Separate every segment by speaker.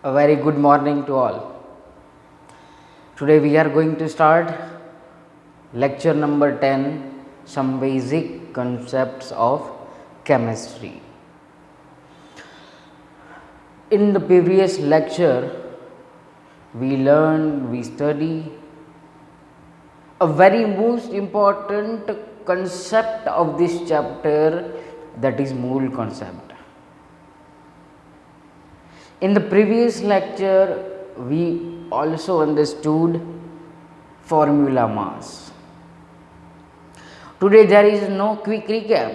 Speaker 1: A very good morning to all. Today we are going to start lecture number 10, some basic concepts of chemistry. In the previous lecture we study a very most important concept of this chapter, that is mole concept. In the previous lecture, we also understood formula mass. Today there is no quick recap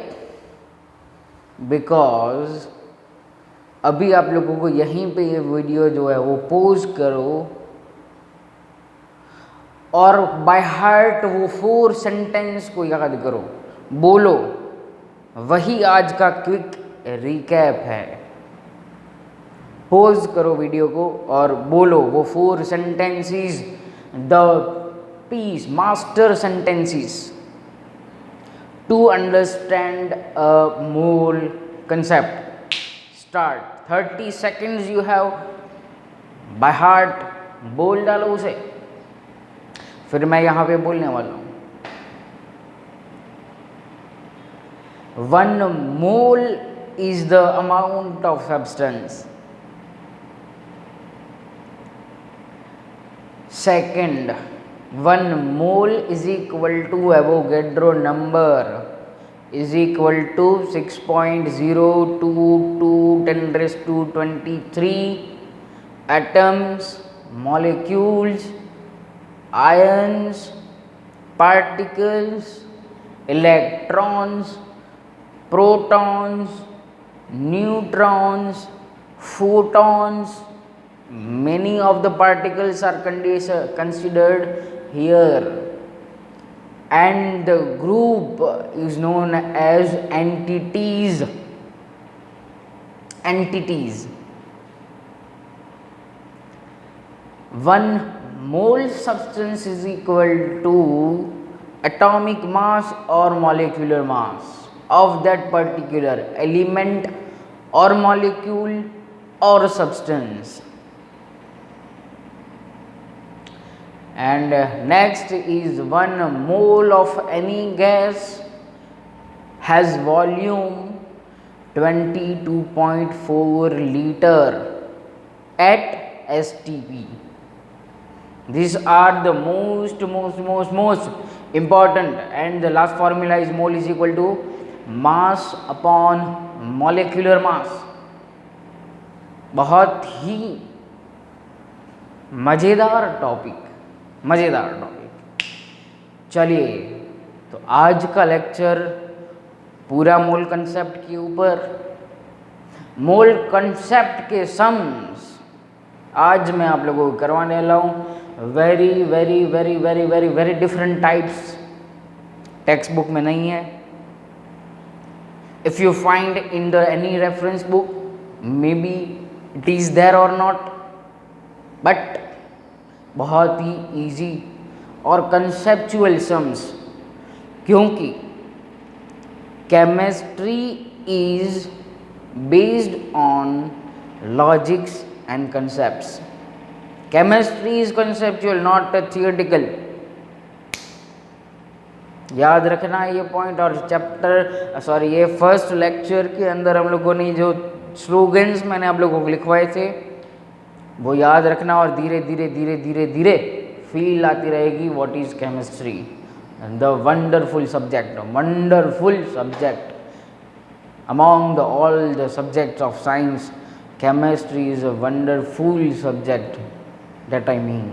Speaker 1: because अभी आप लोगों को यहीं पे ये video जो है वो पॉज करो और बाय हार्ट वो 4 सेंटेंस को याद करो, बोलो, वही आज का क्विक रिकैप है। पॉज करो वीडियो को और बोलो वो 4 sentences, the piece master sentences to understand a mole concept. Start. 30 seconds you have, by heart बोल डालो उसे, फिर मैं यहाँ पे बोलने वाला हूँ। 1 mole is the amount of substance. Second, 1 mole is equal to Avogadro number is equal to 6.022 10 raised to 23 atoms, molecules, ions, particles, electrons, protons, neutrons, photons. Many of the particles are considered here, and the group is known as entities. Entities. 1 mole substance is equal to atomic mass or molecular mass of that particular element or molecule or substance. And next is 1 mole of any gas has volume 22.4 liter at STP. These are the most important, and the last formula is mole is equal to mass upon molecular mass. बहुत ही मज़ेदार topic. चलिए, तो आज का lecture पूरा मोल concept के ऊपर, मोल concept के सम्स आज मैं आप लोगों को करवाने वाला हूँ। Very very very very very very different types, text book में नहीं है। If you find in the any reference book, maybe it is there और नॉट, बट बहुत ही इजी और कंसेप्चुअल सम्स, क्योंकि chemistry is based on logics and concepts. Chemistry is conceptual, not theoretical. याद रखना है ये पॉइंट। और ये फर्स्ट लेक्चर के अंदर हम लोगों ने जो स्लोगन्स मैंने आप लोगों को लिखवाए थे वो याद रखना, और धीरे धीरे धीरे धीरे धीरे फील आती रहेगी what is chemistry, the wonderful subject among the all the subjects of science. Chemistry is a wonderful subject, that I mean.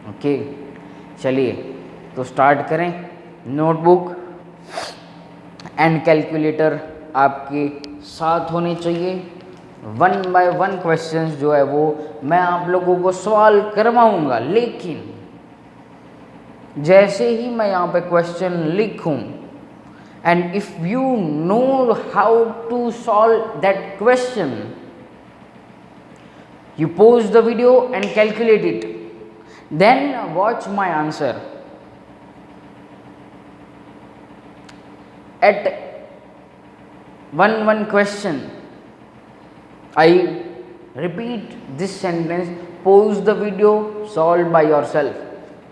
Speaker 1: Okay, चलिए तो स्टार्ट करें। नोटबुक एंड कैलकुलेटर आपके साथ होने चाहिए। 1 बाय 1 क्वेश्चंस जो है वो मैं आप लोगों को सॉल्व करवाऊंगा, लेकिन जैसे ही मैं यहाँ पे क्वेश्चन लिखूं, and if you know how to solve that question, you pause the video and calculate it, then watch my answer. At one question I repeat this sentence, pause the video, solve by yourself,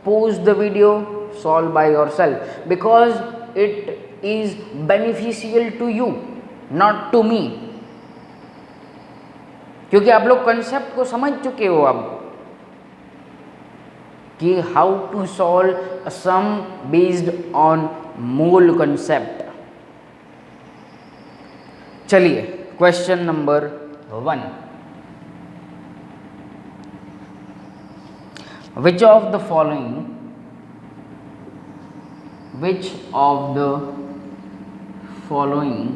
Speaker 1: pause the video, solve by yourself, because it is beneficial to you, not to me, क्योंकि आप लोग concept को समझ चुके हो अब कि how to solve a sum based on mole concept. चलिए question number 1, which of the following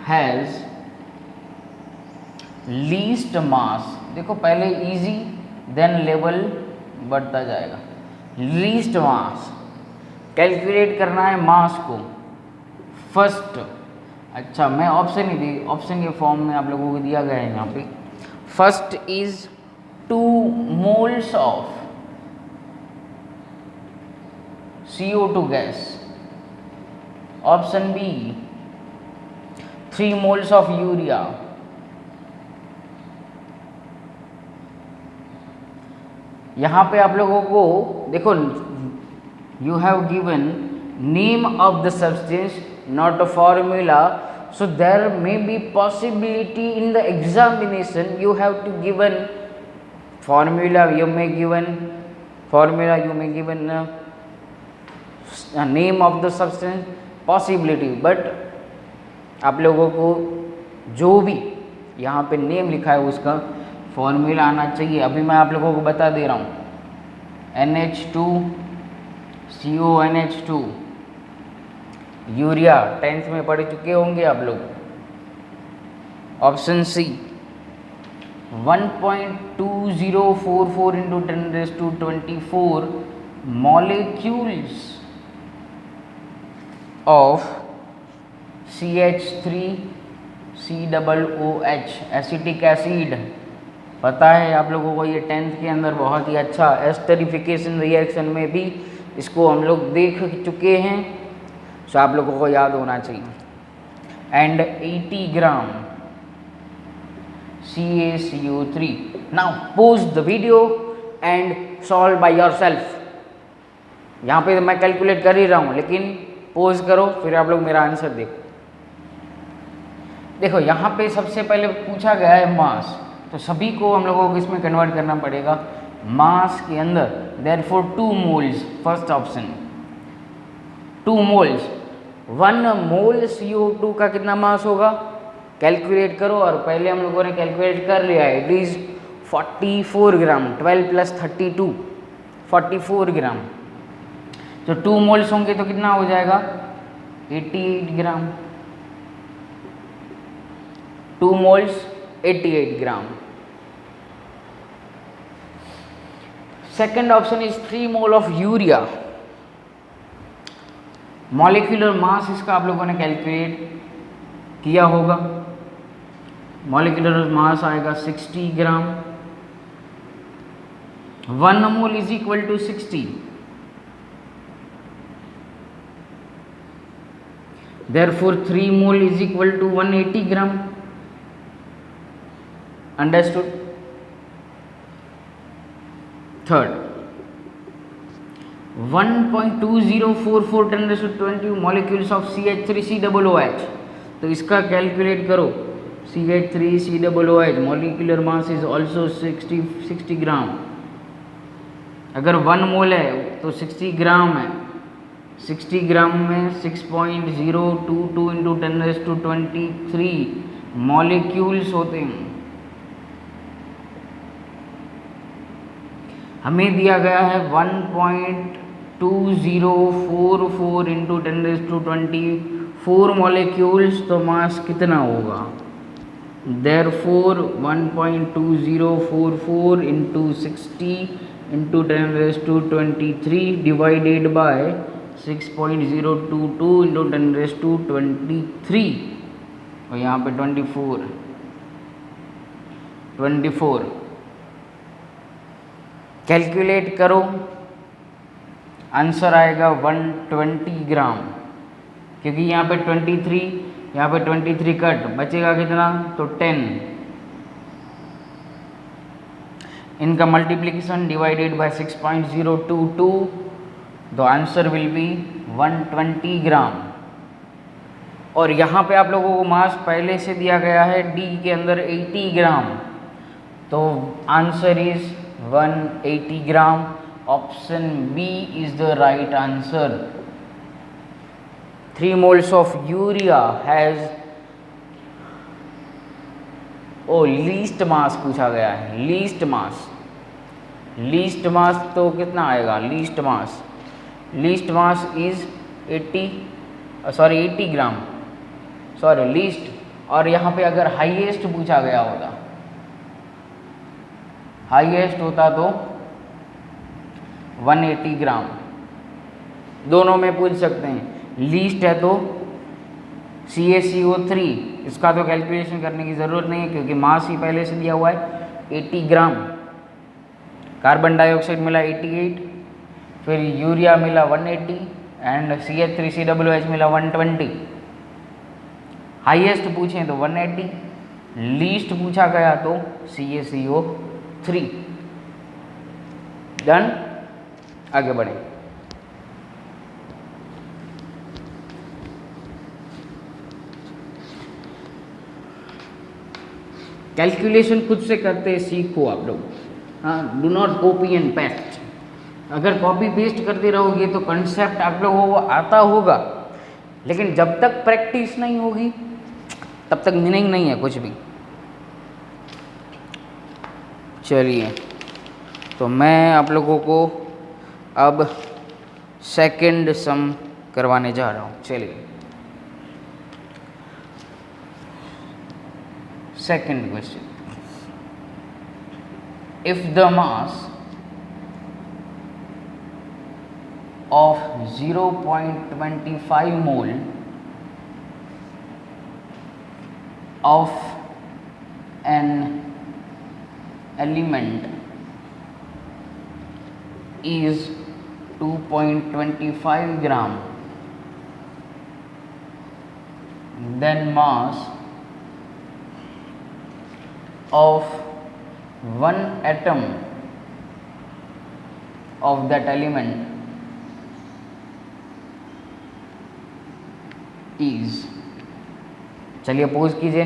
Speaker 1: has least mass. देखो पहले इजी देन लेवल बढ़ता जाएगा। लीस्ट मास कैलकुलेट करना है मास को फर्स्ट। अच्छा मैं ऑप्शन ही दी, ऑप्शन के फॉर्म में आप लोगों को दिया गया है यहाँ पे। First is 2 moles of CO2 gas, option B 3 moles of urea, यहाँ पे आप लोगों को देखो you have given name of the substance not a formula, so there may be possibility in the examination you have to given formula, you may given formula, you may given name of the substance, possibility, but आप लोगों को जो भी यहाँ पे name लिखा है उसका फॉर्मूला आना चाहिए। अभी मैं आप लोगों को बता दे रहा हूँ, NH2 CONH2 यूरिया 10th में पढ़ चुके होंगे आप लोग। Option C 1.2044 into 10⁻²⁴ molecules of CH3COOH acetic acid. पता है आप लोगों को, ये 10th के अंदर बहुत ही अच्छा एस्टरिफिकेशन रिएक्शन में भी इसको हम लोग देख चुके हैं, सो आप लोगों को याद होना चाहिए। And 80 gram CaCO3। Now pause the video and solve by yourself. यहाँ पे मैं कैलकुलेट कर ही रहा हूँ, लेकिन पॉज करो फिर आप लोग मेरा आंसर देखो। देखो यहाँ पे सबसे पहले पूछा गया है मास, तो सभी को हम लोगों को इसमें कन्वर्ट करना पड़ेगा मास के अंदर। Therefore 2 moles, first option 2 moles. 1 मोल CO2 का कितना मास होगा कैलकुलेट करो, और पहले हम लोगों ने कैलकुलेट कर लिया है, इट इज 44 ग्राम। 12 + 32 44 ग्राम। तो 2 मोल्स होंगे तो कितना हो जाएगा 88 ग्राम। 2 moles 88 gram. Second option is 3 mole of urea. Molecular mass इसका आप लोगों ने कैलकुलेट किया होगा। मॉलिक्यूलर मास आएगा 60 gram. 1 mole is equal to 60। Therefore 3 mole is equal to 180 gram. Understood. Third 1.2044 10⁻20 molecules of CH3COOH। तो इसका कैलकुलेट करो। CH3COOH molecular mass is also 60 gram. अगर 1 मोल है तो 60 ग्राम है। 60 ग्राम में 6.022 इंटू 10⁻23 मॉलिक्यूल्स होते हैं। हमें दिया गया है 1.2044 इंटू 10⁻24 मॉलिक्यूल्स, तो मास कितना होगा। Therefore 1.2044 into 60 into 10⁻23 divided bye 6.022 into 10⁻23 और यहाँ पे 24 कैलकुलेट करो। आंसर आएगा 120 ग्राम, क्योंकि यहाँ पे 23 यहाँ पे 23 कट, बचेगा कितना, तो 10। इनका multiplication divided by 6.022, the answer will be 120 ग्राम। और यहाँ पे आप लोगों को मास पहले से दिया गया है डी के अंदर 80 ग्राम, तो answer is 180 gram. Option B is the right answer. 3 moles of urea has, ओ लीस्ट मास पूछा गया है, लीस्ट मास। लीस्ट मास तो कितना आएगा, least mass is 80 gram, sorry least. और यहाँ पे अगर हाईएस्ट पूछा गया होता, हाईएस्ट होता तो 180 ग्राम। दोनों में पूछ सकते हैं। लीस्ट है तो CaCO3, इसका तो कैलकुलेशन करने की ज़रूरत नहीं है क्योंकि मास ही पहले से दिया हुआ है 80 ग्राम। कार्बन डाइऑक्साइड मिला 88, फिर यूरिया मिला 180 एंड CH3COOH मिला 120। हाईएस्ट पूछें तो 180, लीस्ट पूछा गया तो CaCO3। डन, आगे बढ़ें। कैलकुलेशन खुद से करते सीखो आप लोग, हाँ, do not copy and paste. अगर कॉपी पेस्ट करते रहोगे तो कंसेप्ट आप लोगों को आता होगा, लेकिन जब तक प्रैक्टिस नहीं होगी तब तक मीनिंग नहीं है कुछ भी। चलिए, तो मैं आप लोगों को अब सेकंड सम करवाने जा रहा हूँ। चलिए, second question. If the mass of 0.25 mole of an element is 2.25 gram, then mass of one atom of that element is, चलिए पोज कीजिए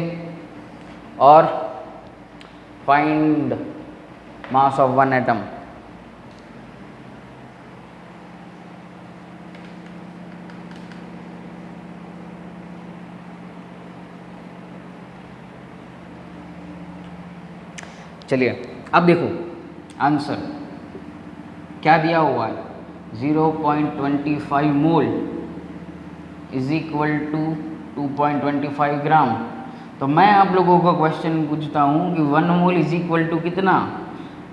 Speaker 1: और find mass of one atom. चलिए अब देखो आंसर क्या दिया हुआ है, 0.25 मोल इज इक्वल टू 2.25 ग्राम। तो मैं आप लोगों को क्वेश्चन पूछता हूँ कि 1 मोल इज इक्वल टू कितना,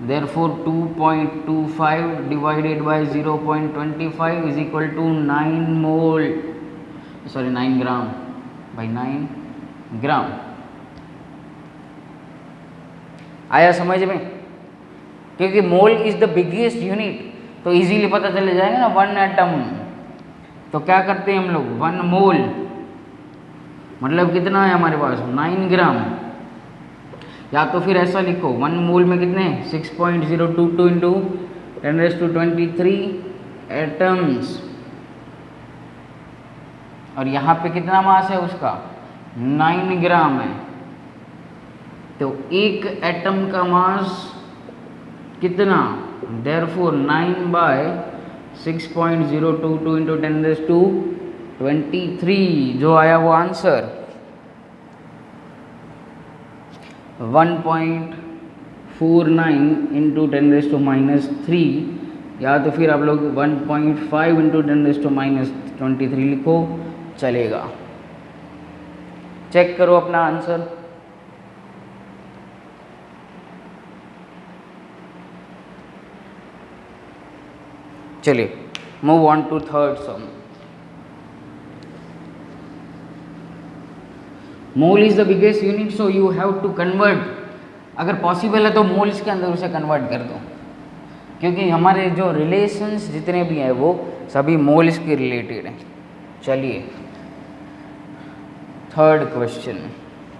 Speaker 1: therefore 2.25 divided by 0.25 is equal to 9 mole, sorry 9 gram भाई, 9 ग्राम। आया समझ में? क्योंकि mole is the biggest unit, तो इजीली पता चले जाएगा ना 1 एटम। तो क्या करते हैं हम लोग, 1 मोल मतलब कितना है हमारे पास, 9 ग्राम। या तो फिर ऐसा लिखो, 1 मोल में कितने, 6.022 इंटू 10⁻23 एटम्स। और यहाँ पे कितना मास है उसका, 9 ग्राम है। तो एक एटम का मास कितना, देयरफॉर 9/6.022 इंटू 10⁻23, जो आया वो आंसर 1.49 इंटू 10⁻³ या तो फिर आप लोग 1.5 इंटू 10⁻23 लिखो, चलेगा। चेक करो अपना आंसर। चलिए move on to third sum. Mole is the biggest unit, so you have to convert. अगर पॉसिबल है तो मोल्स के अंदर उसे कन्वर्ट कर दो, क्योंकि हमारे जो रिलेशंस जितने भी हैं वो सभी मोल्स के रिलेटेड हैं। चलिए Third question,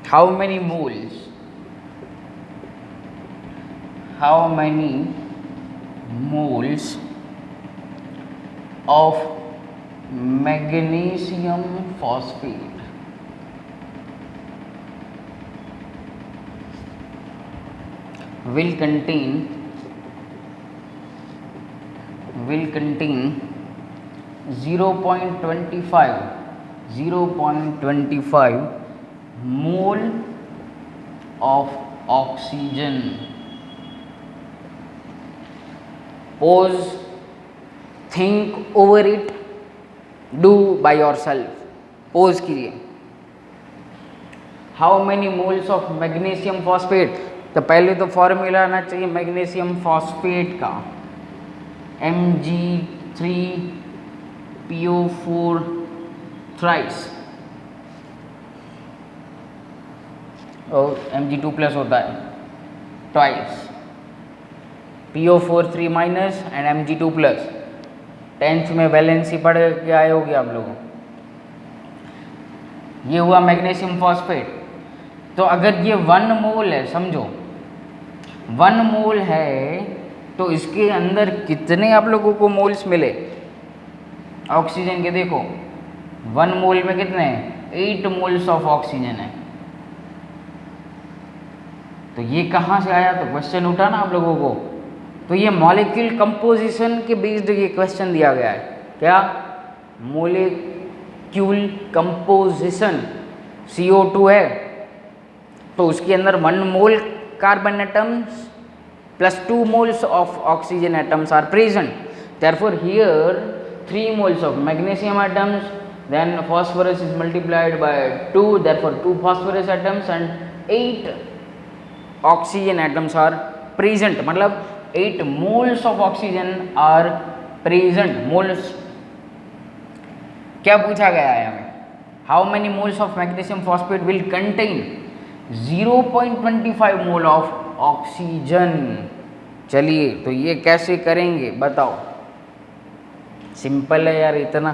Speaker 1: how many moles of magnesium phosphate will contain 0.25 mole of oxygen. Pause, think over it, do by yourself. Pause कीजिए. How many moles of magnesium phosphate? तो पहले तो फॉर्मूला आना चाहिए मैग्नीशियम फॉस्फेट का, Mg3PO4 thrice, और Mg2+ होता है twice, PO4 3- and Mg2+. 10th में वैलेंसी पढ़ के आए होगे आप लोग. ये हुआ मैग्नीशियम फॉस्फेट. तो अगर ये 1 मोल है, समझो 1 मोल है, तो इसके अंदर कितने आप लोगों को मोल्स मिले ऑक्सीजन के? देखो 1 मोल में कितने, 8 मोल्स ऑफ ऑक्सीजन है. तो ये कहाँ से आया? तो क्वेश्चन उठा ना आप लोगों को. तो ये मॉलिक्यूल कंपोजिशन के बेस्ड ये क्वेश्चन दिया गया है. क्या? Molecule composition. CO2 है तो उसके अंदर 1 mole carbon atoms plus 2 moles of oxygen atoms are present. Therefore here 3 moles of magnesium atoms, then phosphorus is multiplied by 2, therefore 2 phosphorus atoms and 8 oxygen atoms are present. मतलब 8 moles of oxygen are present. moles क्या पूछा गया है हमें? How many moles of magnesium phosphate will contain 0.25 mole of oxygen. चलिए तो ये कैसे करेंगे बताओ. सिंपल है यार इतना.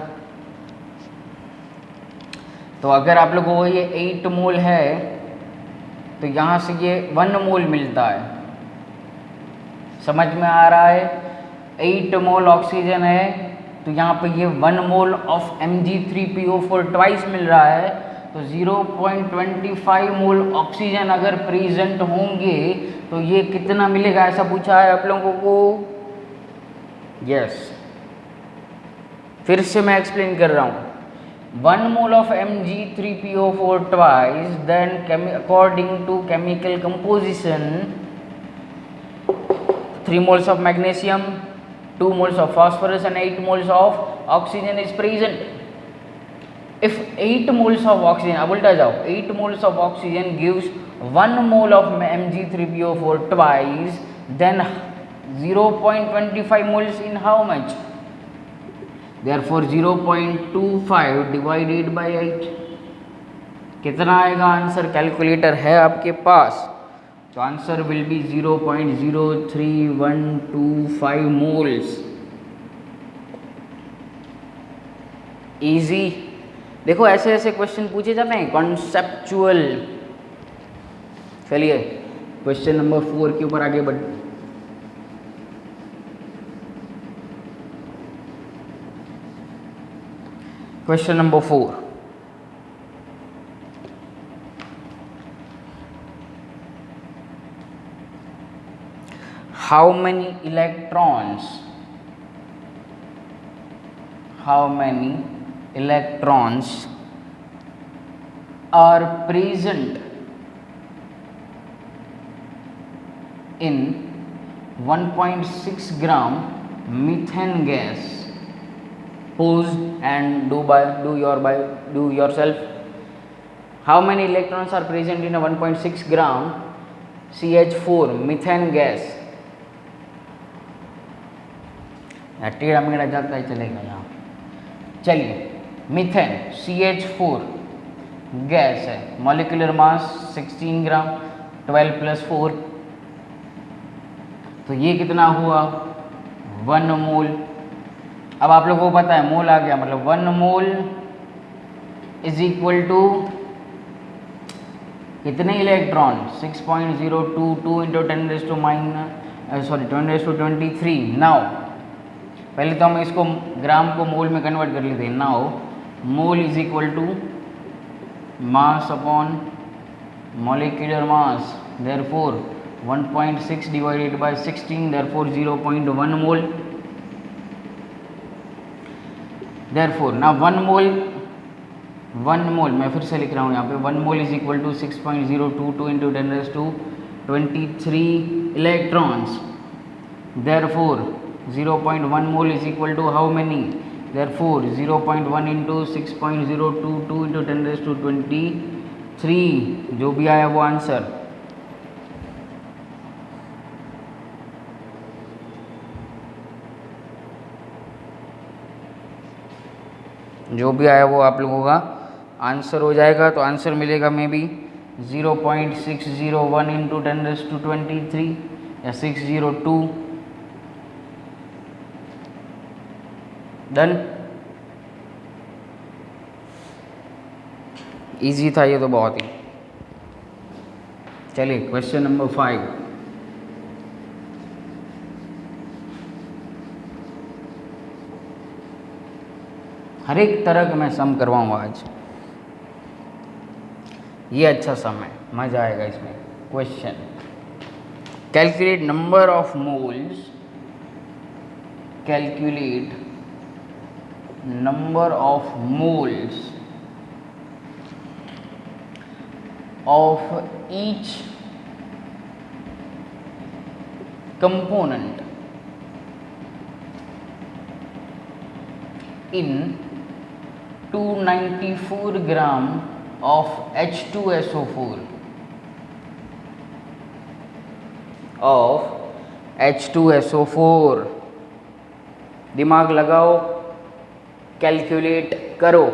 Speaker 1: तो अगर आप लोगों को ये 8 मोल है तो यहाँ से ये 1 मोल मिलता है. समझ में आ रहा है? 8 मोल ऑक्सीजन है तो यहाँ पे ये 1 मोल ऑफ Mg3PO4 ट्वाइस मिल रहा है. तो 0.25 मोल ऑक्सीजन अगर प्रेजेंट होंगे तो ये कितना मिलेगा, ऐसा पूछा है आप लोगों को. यस, फिर से मैं एक्सप्लेन कर रहा हूँ. 1 mole of Mg3PO4 twice, then according to chemical composition 3 moles of magnesium, 2 moles of phosphorus and 8 moles of oxygen is present. If 8 moles of oxygen, अब उल्टा जाओ, 8 moles of oxygen gives 1 mole of Mg3PO4 twice, then 0.25 moles in how much? Therefore 0.25 divided by 8. कितना आएगा answer? Calculator है आपके पास तो answer will be 0.03125 moles. Easy. देखो ऐसे ऐसे क्वेश्चन पूछे जाते हैं कॉन्सेप्चुअल. चलिए क्वेश्चन नंबर 4 के ऊपर आगे बढ़. Question number 4. How many electrons are present in 1.6 gram methane gas? Pause and do yourself. How many electrons are present in a 1.6 gram CH4 methane gas? टेढ़ा मेढ़ा जाता है, चलेगा यहाँ. चलिए मीथेन CH4 गैस है, मॉलिक्यूलर मास 16 ग्राम, 12 + 4, तो ये कितना हुआ? 1 मोल. अब आप लोगों को पता है मोल आ गया, मतलब 1 मोल इज इक्वल टू कितने इलेक्ट्रॉन 6.022 इंटू 10⁻23। नाउ पहले तो हम इसको ग्राम को मोल में कन्वर्ट कर लेते हैं। Now mole is equal to mass upon molecular mass, therefore 1.6 divided by 16, therefore 0.1 mole. Therefore now 1 mole मैं फिर से लिख रहा हूँ यहाँ पे 1 mole is equal to 6.022 into 10⁻23 electrons. Therefore 0.1 mole is equal to how many? Therefore 0.1 into 6.022 into 10⁻23, जो भी आया वो आंसर। जो भी आया वो आप लोगों का आंसर हो जाएगा। तो आंसर मिलेगा मे बी 0.601 इंटू 10⁻23 या 602। डन। इजी था ये तो बहुत ही। चलिए क्वेश्चन नंबर 5। हर एक तरह का मैं सम करवाऊंगा आज। ये अच्छा सम है, मजा आएगा इसमें। Question, calculate number of moles, calculate number of moles of each component in 294 gram of H2SO4 दिमाग लगाओ, कैलकुलेट करो।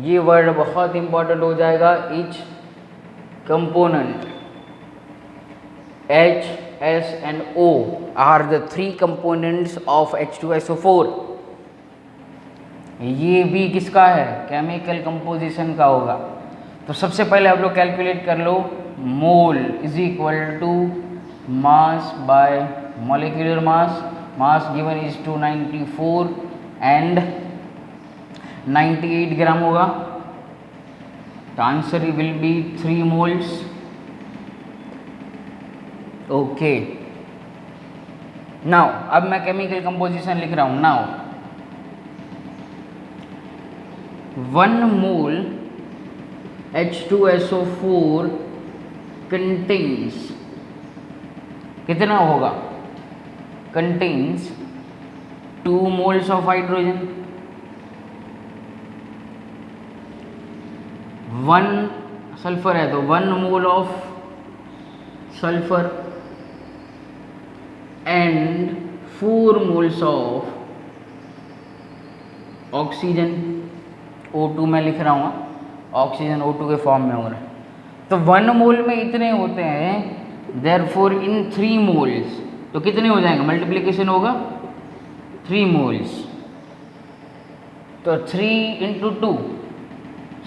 Speaker 1: ये वर्ड बहुत इंपॉर्टेंट हो जाएगा। each component, H, S and O are the three components of H2SO4। ये भी किसका है? केमिकल कंपोजिशन का होगा। तो सबसे पहले आप लोग कैलकुलेट कर लो, mole is equal to mass by molecular mass. Mass given is 294 and 98 gram होगा। The answer will be 3 moles. Okay. Now अब मैं केमिकल कंपोजिशन लिख रहा हूँ। Now 1 mole H2SO4 contains, कितना होगा? Contains 2 moles of hydrogen, 1 sulphur है तो 1 mole of sulphur and 4 moles of oxygen. O2 में लिख रहा हूँ, ऑक्सीजन O2 के फॉर्म में हो रहा है। तो 1 मोल में इतने होते हैं, देयरफॉर इन 3 मोल्स तो कितने हो जाएंगे? मल्टीप्लिकेशन होगा 3 मोल्स, तो 3 into 2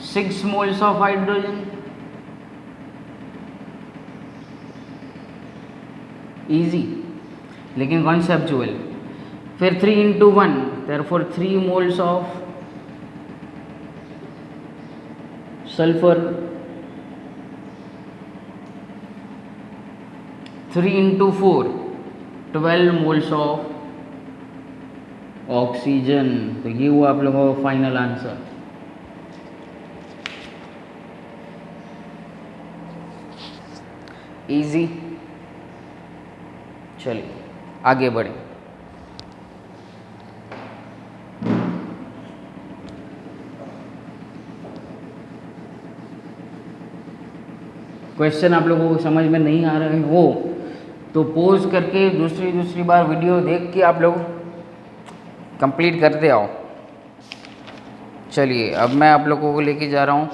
Speaker 1: 6 moles of hydrogen. Easy लेकिन कॉन्सेप्चुअल। फिर 3 into 1 therefore 3 moles of sulphur, 3 into 4 12 moles of oxygen. तो ये हुआ आप लोगों का फाइनल आंसर। इजी। चलिए आगे बढ़े। क्वेश्चन आप लोगों को समझ में नहीं आ रहे हो तो पॉज करके दूसरी बार वीडियो देख के आप लोग कंप्लीट करते आओ। चलिए अब मैं आप लोगों को लेके जा रहा हूँ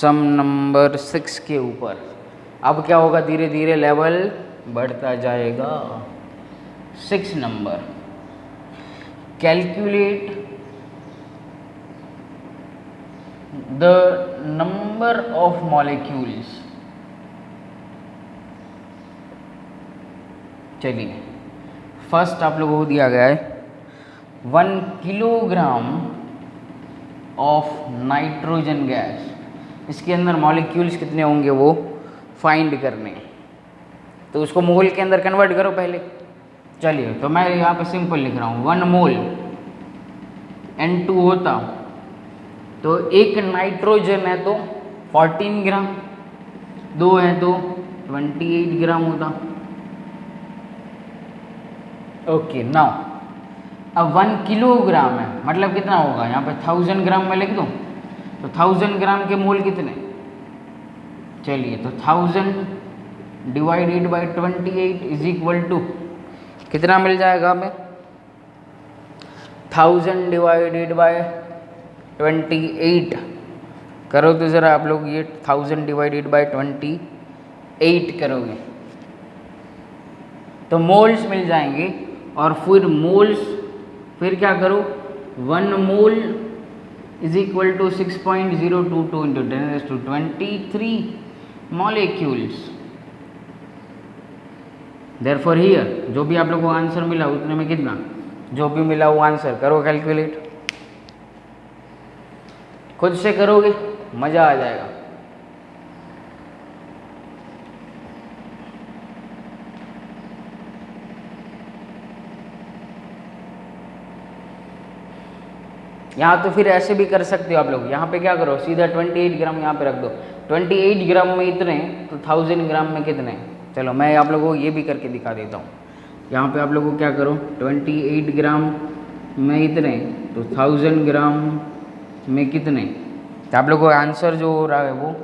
Speaker 1: सम नंबर 6 के ऊपर। अब क्या होगा, धीरे धीरे लेवल बढ़ता जाएगा। 6 number, calculate the number of molecules चलिए फर्स्ट आप लोगों को दिया गया है 1 किलोग्राम ऑफ नाइट्रोजन गैस, इसके अंदर मॉलिक्यूल्स कितने होंगे वो फाइंड करने हैं। तो उसको मोल के अंदर कन्वर्ट करो पहले। चलिए तो मैं यहाँ पे सिंपल लिख रहा हूँ 1 मोल N2 होता तो एक नाइट्रोजन है तो 14 ग्राम, 2 है तो 28 ग्राम होता। ओके नाउ अब 1 किलोग्राम है मतलब कितना होगा, यहाँ पे 1000 ग्राम में लिख दूँ तो 1000 ग्राम के मोल कितने, चलिए तो 1000 divided by 28 is equal to कितना मिल जाएगा हमें, 1000 डिवाइडेड बाय 28 करो तो ज़रा आप लोग ये 1000 डिवाइडेड बाय 28 करोगे तो मोल्स मिल जाएंगे। और फिर मोल्स फिर क्या करो 1 mole is equal to 6.022 into 10⁻23 molecules. Therefore here जो भी आप लोगों को आंसर मिला उतने में कितना, जो भी मिला वो आंसर करो कैलकुलेट, खुद से करोगे मज़ा आ जाएगा। यहाँ तो फिर ऐसे भी कर सकते हो आप लोग, यहाँ पे क्या करो सीधा 28 ग्राम यहाँ पे रख दो, 28 ग्राम में इतने तो 1000 ग्राम में कितने। चलो मैं आप लोगों को ये भी करके दिखा देता हूँ। यहाँ पे आप लोगों को क्या करो 28 ग्राम में इतने तो 1000 ग्राम में कितने, तो आप लोगों को आंसर जो हो रहा है वो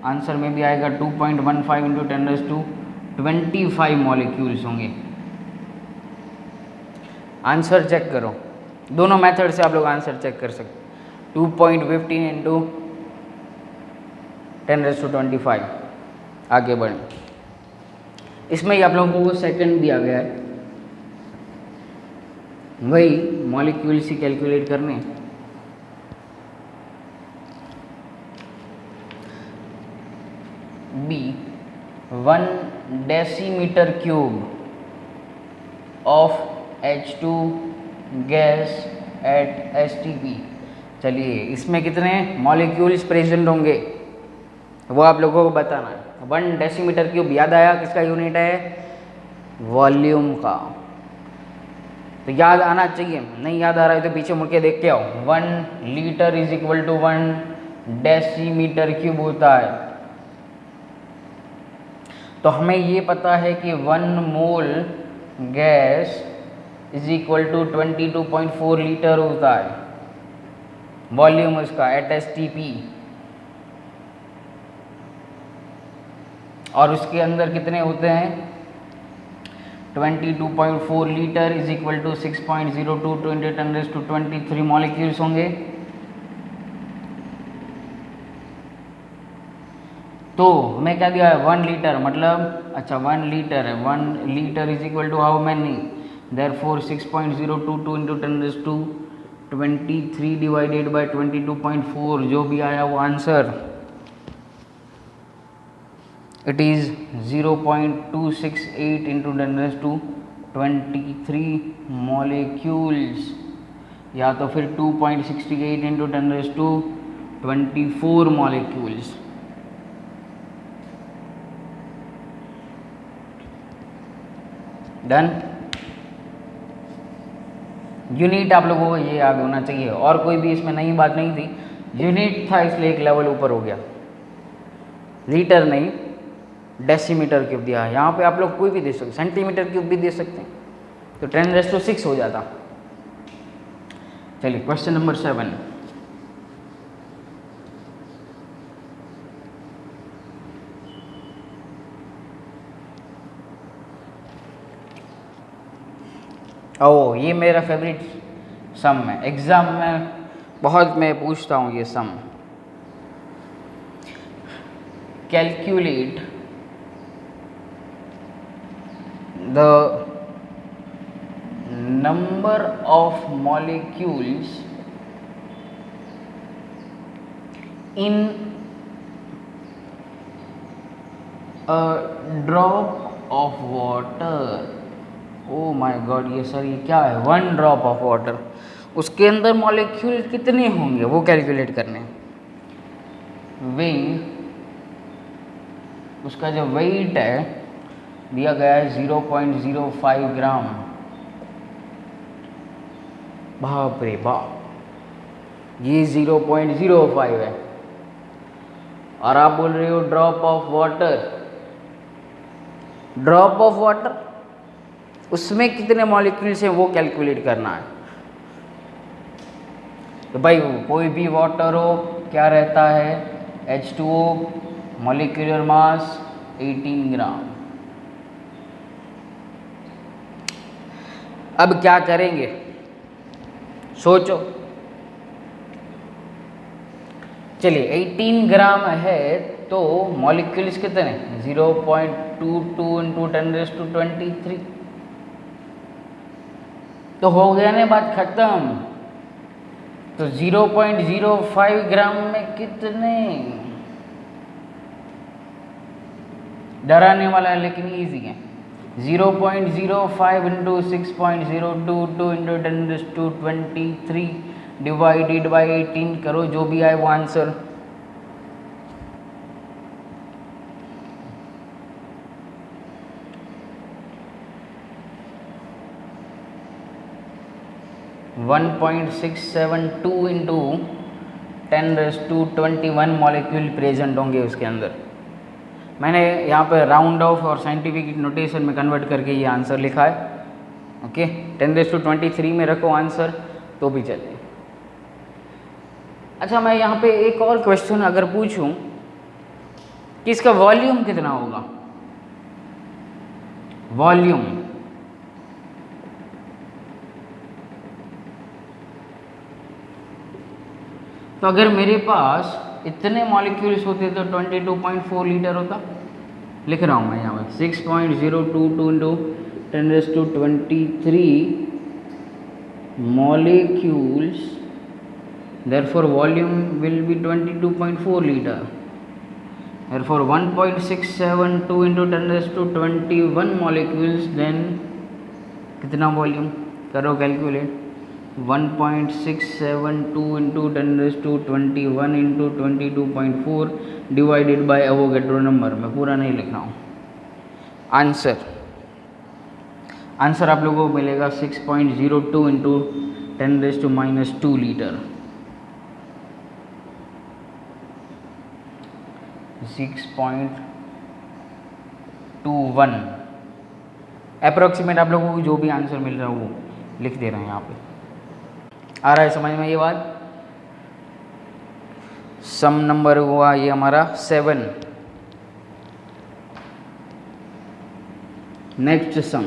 Speaker 1: आंसर में भी आएगा 2.15 इंटू 10⁻25 मॉलिक्यूल्स होंगे। आंसर चेक करो, दोनों मेथड से आप लोग आंसर चेक कर सकते। 2.15 इंटू 10⁻25 आगे बढ़ें। इसमें ही आप लोगों को सेकंड दिया गया है, वही मॉलिक्यूल्स ही कैलकुलेट करने। B 1 decimetre cube of H2 gas at STP। चलिए इसमें कितने मॉलिक्यूल्स प्रेजेंट होंगे वो आप लोगों को बताना है। 1 डेसीमीटर क्यूब याद आया किसका यूनिट है, वॉल्यूम का, तो याद आना चाहिए। नहीं याद आ रहा है तो पीछे मुड़ के देख के आओ। 1 litre is equal to 1 decimetre cube होता है। तो हमें ये पता है कि 1 mole gas is equal to 22.4 litre होता है वॉल्यूम उसका एट STP, और उसके अंदर कितने होते हैं 22.4 litre is equal to 6.022 into 10⁻23 molecules होंगे। तो हमें क्या दिया है 1 लीटर मतलब अच्छा 1 लीटर है, 1 litre is equal to how many, therefore 6.022 into 10⁻23 divided by 22.4 जो भी आया वो answer it is 0.268 into 10⁻23 molecules, या तो फिर 2.68 इंटू 10⁻24 मॉलिक्यूल्स। डन। यूनिट आप लोगों को ये याद होना चाहिए, और कोई भी इसमें नई बात नहीं थी, यूनिट था इसलिए एक लेवल ऊपर हो गया। लीटर नहीं डेसीमीटर क्यूब दिया है, यहाँ पे आप लोग कोई भी दे सकते, सेंटीमीटर क्यूब भी दे सकते हैं तो 10⁻6 हो जाता। चलिए क्वेश्चन नंबर 7। ओ ये मेरा फेवरेट सम है, एग्ज़ाम में बहुत मैं पूछता हूँ ये sum. Calculate the number of molecules in a drop of water oh my god, ये सर ये क्या है, 1 ड्रॉप ऑफ वाटर, उसके अंदर मॉलिक्यूल कितने होंगे वो कैलकुलेट करने। विंग, उसका जो वेट है दिया गया है 0.05 ग्राम। बाप रे बाप, ये 0.05 है, और आप बोल रहे हो drop of water. Drop of water, उसमें कितने मॉलिक्यूल्स हैं वो कैलकुलेट करना है। तो भाई कोई भी वाटर हो क्या रहता है, H2O, मॉलिक्यूलर मास 18 ग्राम। अब क्या करेंगे सोचो। चलिए 18 ग्राम है तो मॉलिक्यूल्स कितने, 0.22 इंटू 10⁻23। तो हो गया ना बात खत्म। तो 0.05 ग्राम में कितने, डराने वाला है लेकिन इजी है। 0.05 इंटू 6.022 इंटू 10⁻23 डिवाइडेड बाई 18 करो, जो भी आए वो answer. One 1.672 into 10⁻21 molecule present होंगे उसके अंदर। मैंने यहाँ पे राउंड ऑफ और साइंटिफिक नोटेशन में कन्वर्ट करके ये आंसर लिखा है। ओके, 10⁻23 में रखो आंसर तो भी चले। अच्छा, मैं यहाँ पे एक और क्वेश्चन अगर पूछूं कि इसका वॉल्यूम कितना होगा, वॉल्यूम, तो अगर मेरे पास इतने मॉलिक्यूल्स होते तो 22.4 लीटर होता। लिख रहा हूँ मैं यहाँ पर 6.022 into 10⁻23 molecules, therefore volume will be 22.4 liter, therefore 1.672 into 10⁻21 molecules, then कितना वॉल्यूम करो calculate. 1.672 into 10⁻21 into 22.4 divided by Avogadro number. मैं पूरा नहीं लिख रहा हूँ। आंसर आप लोगों को मिलेगा 6.02 इंटू 10⁻² लीटर। 6.21 अप्रोक्सीमेट आप लोगों को जो भी आंसर मिल रहा है वो लिख दे रहे हैं यहाँ पे। आ रहा है समझ में ये बात। सम नंबर हुआ ये हमारा 7। नेक्स्ट सम,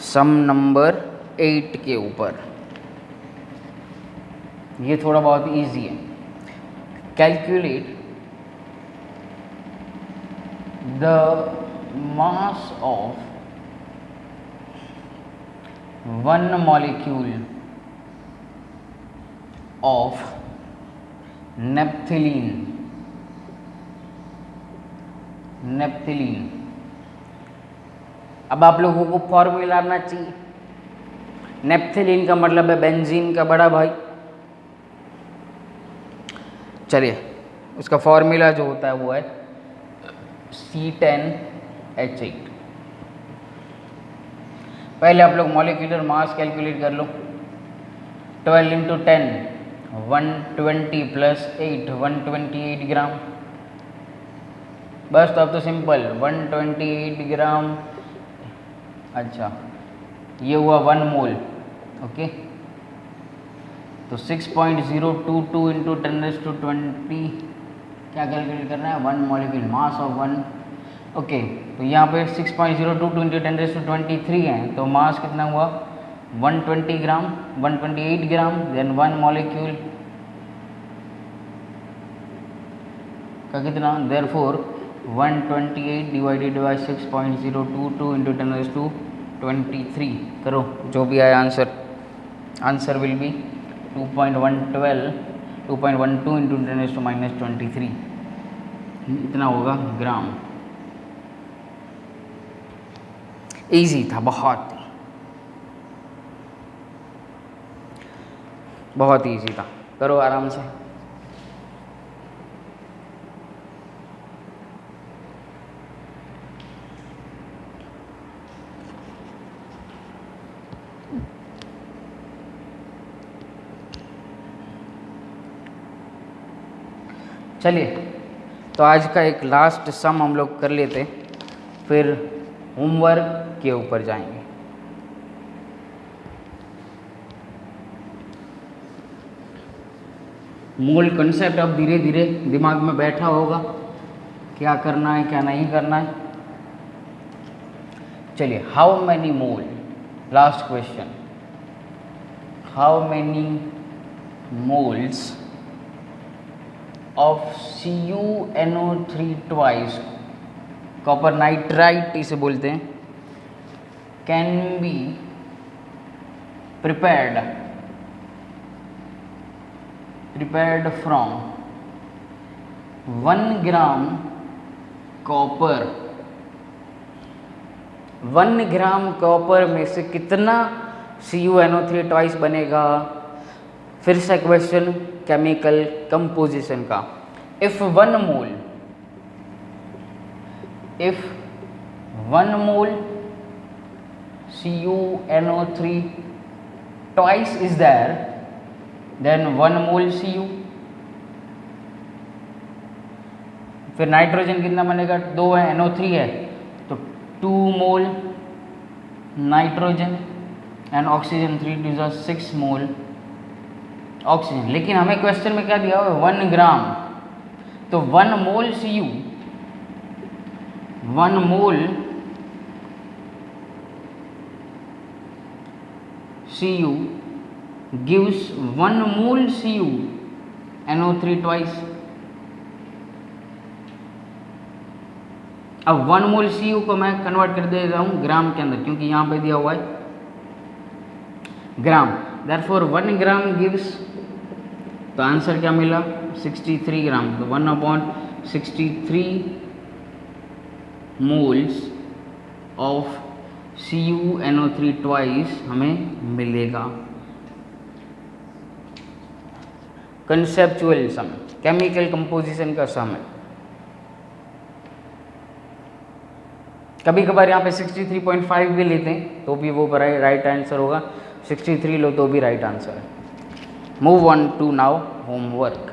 Speaker 1: सम नंबर 8 के ऊपर। ये थोड़ा बहुत इजी है। Calculate the mass of 1 molecule of naphthalene. अब आप लोगों को फॉर्मूला आना चाहिए। नेप्थिलीन का मतलब है बेंजीन का बड़ा भाई। चलिए उसका फॉर्मूला जो होता है वो है C10H8। पहले आप लोग मॉलिक्यूलर मास कैलकुलेट कर लो। 12 इंटू 10 120 प्लस 8 128 ग्राम। बस तो अब तो सिंपल 128 ग्राम। अच्छा ये हुआ 1 मोल। ओके तो 6.022 इंटू 10⁻20 क्या कैलकुलेट करना है, 1 मॉलिक्यूल मास ऑफ 1। ओके तो यहाँ पे 6.022 इंटू 10⁻23 है तो मास कितना हुआ 120 ग्राम 128 ग्राम। देन 1 मॉलिक्यूल का कितना, देयरफॉर 128 डिवाइडेड बाई 6.022 इंटू 10⁻23 करो जो भी आया answer. Answer will be 2.12 into 10⁻23 इतना होगा ग्राम। इजी था, बहुत इजी था। करो आराम से। चलिए, तो आज का एक लास्ट सम हम लोग कर लेते, फिर होमवर्क के ऊपर जाएंगे। मूल कंसेप्ट अब धीरे धीरे दिमाग में बैठा होगा, क्या करना है क्या नहीं करना है। चलिए, how many mole, last question, how many moles of CuNO3 twice, copper nitrite इसे बोलते हैं, can be prepared from 1 gram copper. 1 gram copper में से कितना CuNO3 ट्वाइस बनेगा? फिर से क्वेश्चन केमिकल कंपोजिशन का। If 1 mole CuNO3 twice is there, then 1 mole Cu। फिर नाइट्रोजन कितना बनेगा? 2 है, NO3 है, तो 2 mole nitrogen and oxygen 3 to 6 mole oxygen. लेकिन हमें क्वेश्चन में क्या दिया हुआ है? 1 ग्राम। तो 1 मोल Cu, 1 मोल Cu gives 1 मोल CuNO3 twice। अब 1 मोल Cu को मैं कन्वर्ट कर दे रहा हूँ ग्राम के अंदर, क्योंकि यहाँ पे दिया हुआ है ग्राम। देयरफॉर 1 ग्राम गिव्स, तो आंसर क्या मिला? 63 ग्राम। तो 1/63 मोल्स ऑफ CuNO3 ट्वाइस हमें मिलेगा। कंसेप्चुअल सम, केमिकल कंपोजिशन का सम है। कभी कभार यहाँ पे 63.5 भी लेते हैं तो भी वो राइट आंसर होगा, 63 लो तो भी राइट आंसर है। Move on to now homework.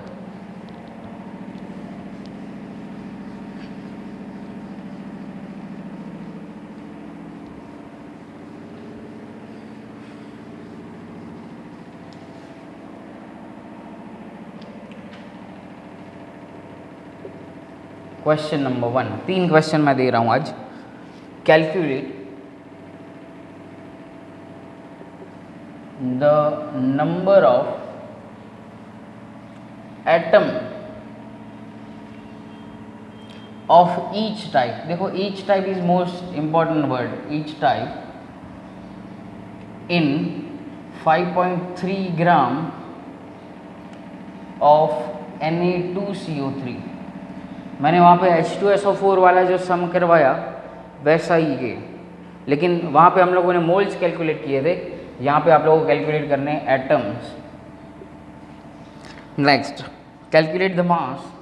Speaker 1: Question number 1, 3 question मैं दे रहा हूं आज। Calculate the number of atom of each type. देखो, each type is most important word, each type in 5.3 gram of Na2CO3। मैंने वहाँ पे H2SO4 वाला जो सम करवाया वैसा ही है, लेकिन वहाँ पे हम लोगों ने मोल्स कैलकुलेट किए थे, यहाँ पे आप लोगों को कैलकुलेट करने atoms. Next, calculate the mass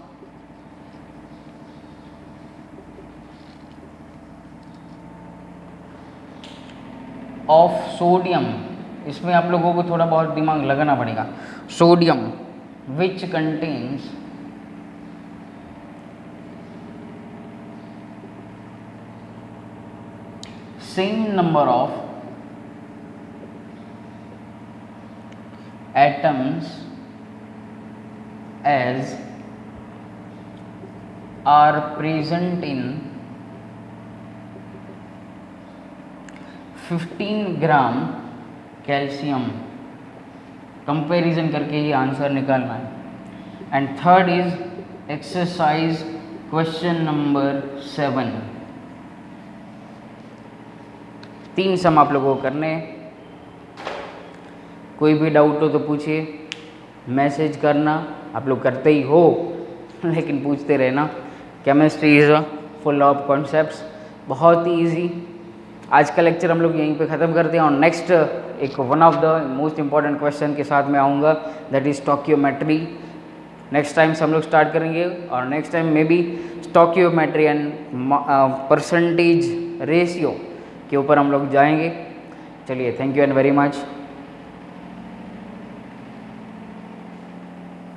Speaker 1: of sodium. इसमें आप लोगों को थोड़ा बहुत दिमाग लगाना पड़ेगा। Sodium which contains same number of atoms as are present in 15 gram calcium. Comparison करके ही आंसर निकालना है। And third is exercise question number 7। 3 सम आप लोगों को करने। कोई भी डाउट हो तो पूछिए, मैसेज करना, आप लोग करते ही हो लेकिन पूछते रहना। Chemistry is full of concepts, बहुत ही ईजी। आज का लेक्चर हम लोग यहीं पे ख़त्म करते हैं और नेक्स्ट एक one of the most important question के साथ मैं आऊँगा, that is stoichiometry. Next time से हम लोग स्टार्ट करेंगे और next time maybe stoichiometry and percentage ratio के ऊपर हम लोग जाएंगे। चलिए, thank you and very much.